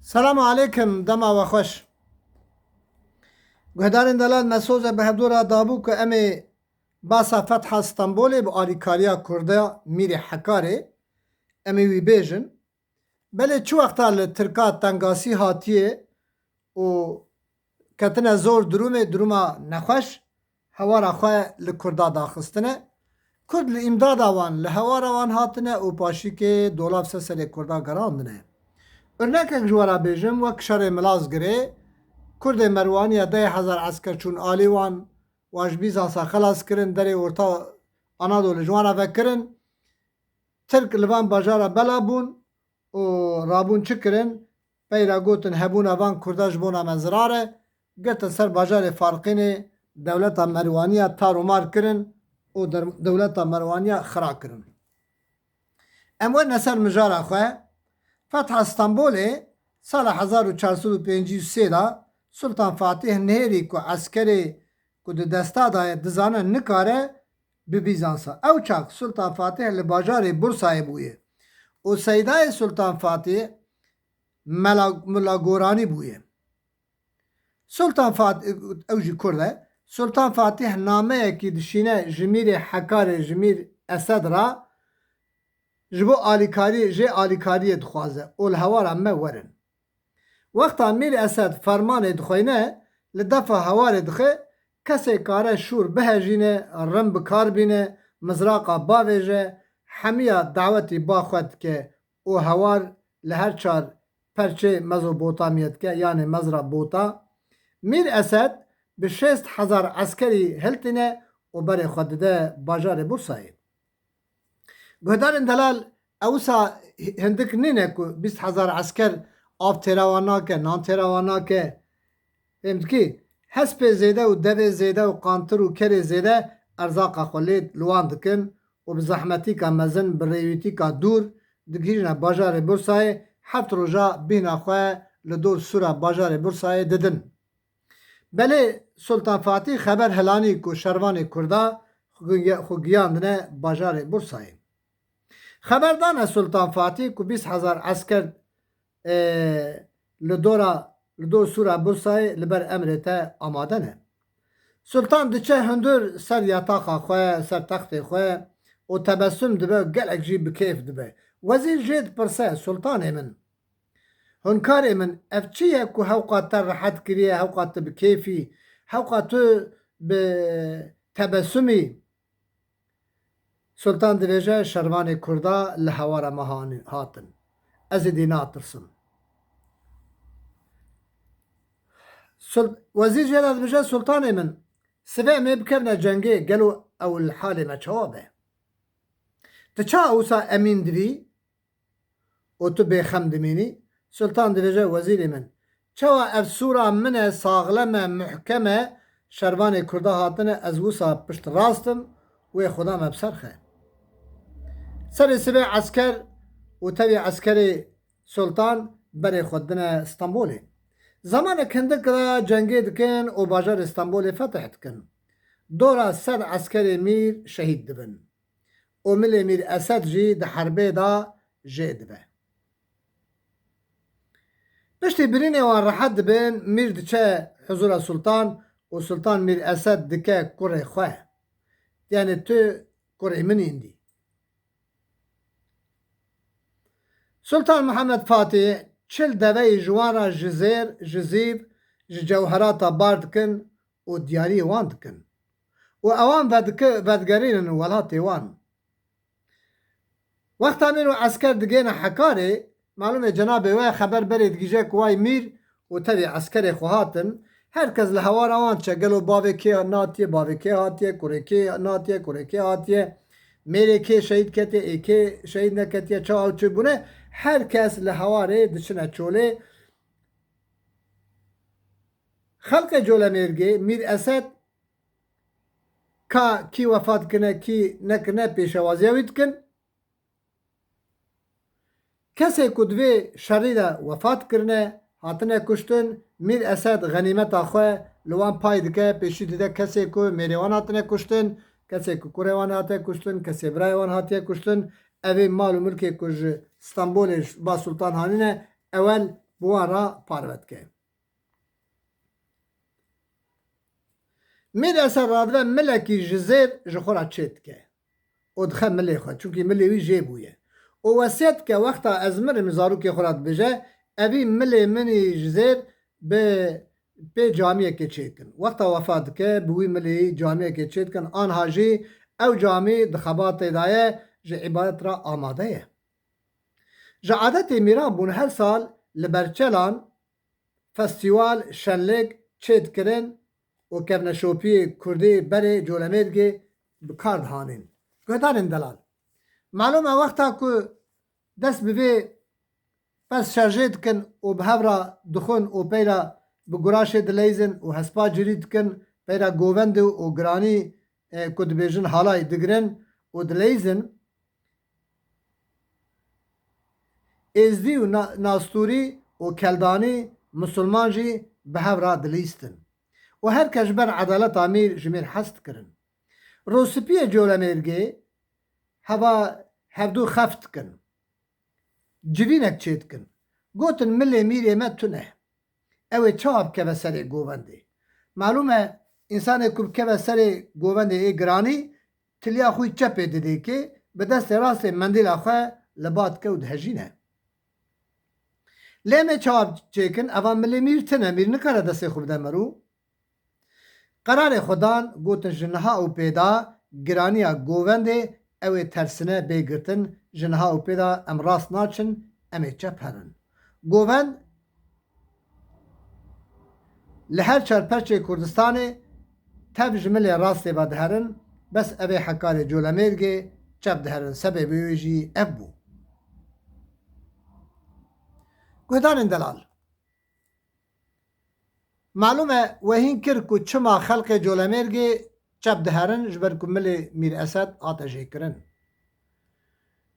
سلام علیکم دما و خوش گهدارین دلال مسوز به هدورا دابو که امی باسا فتح استانبول با آلیکاریا کرده میری حکاره امی وی بیجن بله چو وقتا لترکات تنگاسی هاتیه و کتنه زور دروما نخوش هوارا خواه لکردا داخستنه کرد لامداد وان لهوارا وان هاتنه و پاشی که دولاب سسر کردا گراندنه örnek jwara bêjim wek şerê Milazgirê Kurdê Merwaniya 10,000 esker çûn alî wan wan ji Bîzansa xelas kirin derê Orta Anadolê ji wan re vekirin Tirk li van bajara bela bûn û rabûn çi kirin peyra gotin hebûna van Kurda ji bona me zirar e girtin ser bajarê Farqînê dewleta Merwaniya tar û mar kirin û dewleta Merwaniya xira kirin. Em werne ser mijara xwe فتح استانبولê sala 1453 da Sultan Fatih nêrî ku eskerê ku di desta daye dizane nikare bi Bîzansa. Ew çak Sultan Fatih li bajarê Bursayê bûye û seydayê Sultan Fatih Mula Goranî bûye. Sultan Fatih ew jî Kurd e. Sultan Fatih nameyekî dişîne ji Mîrê Hekarê ji Mîr Esed ra ji bo alîkariyê jê alîkariyê dixwaze û li hewara me werin. Wexta Mîr Esed fermanê dixwîne li defa hewarê dixe kesê kare şûr bihejîne rim bikar bîne mizraqa bavêje hemiya dawetî ba xwe dike û hewar li her çar perçê Mezopotamiyê dike yanê mezra bota. Mîr Esed bi 6,000 eskerî hiltîne û berê xwe dide bajarê Bursayê. Guhdarên delal ewsa hindik nîne ku 20,000 esker av têra wan nake, nan têra wan nake. Fêm dikî? Hespê zêde û devê zêde û qantir û kerê zêde erzaqa xwe lê li wan dikin û bi zehmetîka mezin bi rêwîtîka dûr digihîjine bajarê Bursayê heft roja bîna xwe li dor sûra bajarê Bursayê didin. Belê Sultan Fatih xeber helanî ku şervanê Kurda xwe giyandine bajarê Bursayê. Xeberdane Sultan Fatih ku 20,000 esker li dor sûra Bursayê li ber emrê te amade ne. Sultan diçe hundir ser yataxa xwe, ser textê xwe û tebessüm dibe gelek jî bi kêf dibe. Wezîr jê dipirse Sultanê min hunkarê min ev çi ye ku hewqa te rehet kiriye hewqa te bi kêfî hewqa tu bi tebessümî. Sultan dibêje şervanê Kurda li hewara me hatin. Ez ê dî natirsim. Wezîr jê de dibêje Sultanê min sivê em ê bikevne cengê gelo ew li halê me çawa be. Ti ça ewsa emîn dibî û tu bêxem dimînî? Sultan dibêje wezîrê min çawa ev sûra min e saxlem e muhkem e şervanê Kurda hatine ez wisa pişt rastim wê xuda me bi ser xe. Serê sivê esker û tevî eskerê Sultan berê xwe dine Stenbolê. Zamanek hindik ra cengê dikin û bajarê Stenbolê fetih dikin. Dora sed eskerê Mîr şehîd dibin. û milê Mîr Esed jî di herbê da jê dibe. Piştî birînê wan rehet dibin Mîr diçe huzura Sultan û Sultan Mîr Esed dike kurê xwe. Yani tu kurê min îndî. Sultan Muhammed Fatih çil deveyê ji wan re ji zêr ji zîv ji cewherata bar dikin û diyariyê wan dikin. û ewan vedgerînin welatê wan. Wexta Mîr û esker digêne Hekarê malum e cenabê we xeber berê digîje ku way Mîr û tevî eskerê xwe hatin herkes li hewara wan çe gelo bavê kê natiye bavê kê hatiye kurê kê natiye kurê kê hatiye mêrê kê şehîd ketiye ê kê şehîd neketiye çawa ew çi bûne herkes li hewarê diçine çolê. Xelkê Colemêrgê Mîr Esed ka kî wefat kine kî nekine pêşewaziya wî dikin. Kesê ku divê şerî de wefat kirine hatine kuştin Mîr Esed xenîmeta xwe li wan pay dike pêşî dide kesê ku mêrê wan hatine kuştin kesê ku kurê wan hatiye kuştin kesê birayê wan hatiye kuştin ev ê mal û milkê ku ji Stenbolê ba Sultan hanîne ewel بوارا پارvet که میر اثر رادوه ملکی جزیر جخورا چید که او دخه ملی خود چونکه ملی وی جه بویه او وسیعت که وقتا از مر مزارو که خورات بجه اوی ملی منی جزیر به جامعه که چید کن وقتا وفات که بوی ملی جامعه که چید کن آنها جی او جامعه دخبات دایه جه عبادت را آماده یه جه عادت میران بون هر سال لبرچلان فستیوال شنلگ چید کرن و کبنشوپی کردی بره جولمرگی بکارد هانین گهدارن دلال معلومه وقتا که دست بوی پس شرجید کن و به هورا دخون و پیرا بگراش دلیزن و هسپا جرید کن پیرا گووند و گرانی کد بیجن حالای دگرن و دلیزن ازدی و ناستوری و کلدانی مسلمان جی به هورا دلیستن و هر کش بر عدالت امیر جمیر حست کرن روسپی جولمرگی هوا هفدو خفت کن جوینک چید کن گوتن ملی میری ما تونه اوه چاب که سر گوونده معلومه انسان کب که سر گوونده ای گرانی تلیا خوی چپه دیده که به دست راست مندیل خواه لباد که و دهجینه لیمه چاب چیکن اوه ملی میر تنه میر نکاره دست خوب دمرو قرار خدان گوتن جنها او پیدا گرانیا گوونده اوه ترسنه بگرتن جنها او پیدا ام راست ناچن ام چپ هرن گووند لهر چرپرچه کردستانه تب جمله راست و دهرن بس اوه حکار جولمرگه چپ دهرن سبب ویجی ابو گهدان دلال معلومه وهین کرد که چما خلق جولمرگه چپ دهرن جبر کمل میر اسد آتشه کرن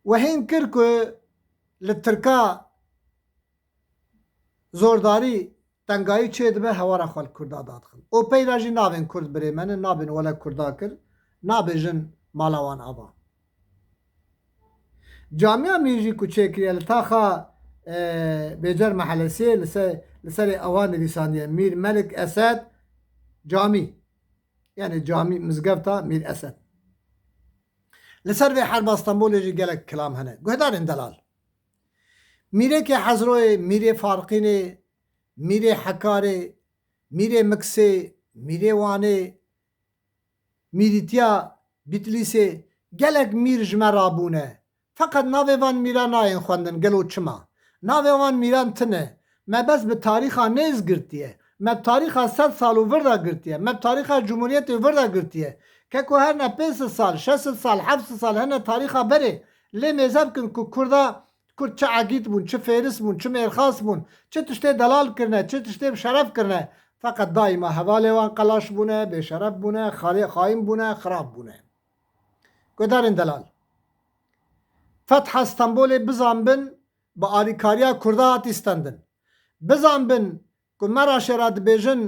وهین کرد که لترکا زورداری تنگایی چید به هوارا خلق کرده داد خن او پیراجی نابین کرد بره من نابین ولا کرده کر نابیجن مالاوان آبا جامعه میجی کچه کریه لطاقه بیجر محلسی لسر اوان لیسانیه میر ملک اسد جامی یعنی جامی مزگفتا میر اسد لسر به حرب استانبول جی گلک کلام هنه گهدار اندلال میره که حضروه میره فارقینه میره حکاره میره مکسه میره وانه میریتیا بیتلیسه گلک میر جمرابونه فقط ناوه وان میرا ناین خوندن گلو چما ناوه وان میران تنه ما بس به تاریخا نیز گرتیه ما تاریخا 100 سالو وردا گرتیه ما تاریخا جمهوریت وردا گرتیه که که هر نه 5 سال 6 سال 7 سال هنه تاریخا بره لی میزب کن که کرده کرد چه عقید بون چه فیرس بون چه میرخاص بون چه تشته دلال کرنه چه تشته شرف کرنه فقط دائما حواله وان قلاش بونه به شرف بونه خائم بونه خراب بونه گدارن دلال فتح استانبول بزنبن با آریکاریا کرده هات استندن بزنبن که مرا شرات بیجن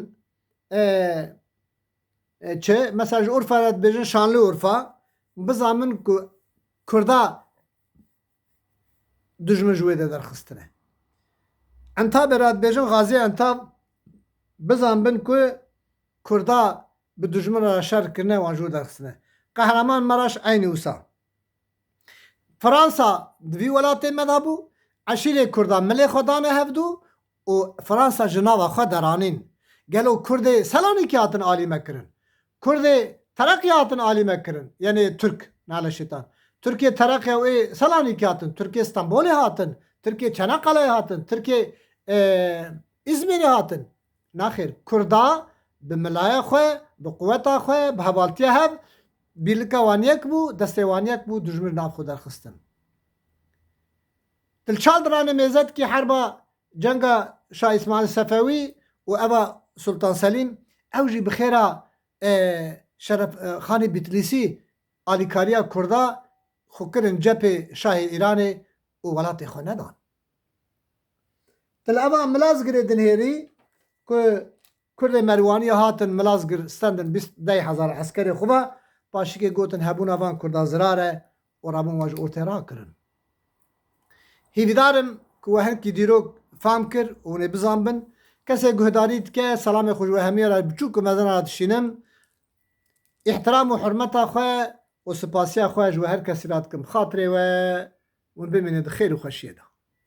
چه مثلا اورفا رات بیجن شانلی اورفا بزنبن که کرده دجمن جویده در خستنه انتاب رات بیجن غازی انتاب بزنبن که کرده به دجمن را شر کرنه وانجو در خستنه قهرمان مراش عین اوسا فرانسا دوی ولات مدابو عشیره کردان ملی خودانه هفدو و فرانسا جناوا خود درانین گلو کرده سلانی که هاتن عالی مکرن کرده ترقی هاتن عالی مکرن یعنی ترک ناله شیطان ترکیه ترقی و سلانی که هاتن ترکیه استانبول هاتن ترکیه چنقله هاتن ترکیه ازمیر هاتن ناخیر کردا به ملای خواه به قوتا خواه به حوالتی هب بیلکا وانیک بو دسته وانیک بو دجمر ناف خود در خستن تلچال درانه میزد که حربا جنگ شاه اسماعیل صفوی و اوه سلطان سلیم اوجی بخیره شرف خانی بیتلیسی آلیکاریا کرده خوکرن جپ شاه ایران و ولات خو ندان تل اوه ملازگر دنهیری که کرد مروانی هاتن ملازگر ستندن 10,000 عسکری خوبه باشی که گوتن هبون اوان کرده زراره و رابون واج ارترا کرن هیویدارم که وهن کی دیروک فهم کر و hûn ê bizanbin kesê guhdarî dike selamê xwe ji we hemî re biçûk û mezin re dişînim îhtiram û hurmeta xwe û spasiya xwe ji we her kesî re dikim xatirê we hûn bimînin di xêr û xweşiyê de.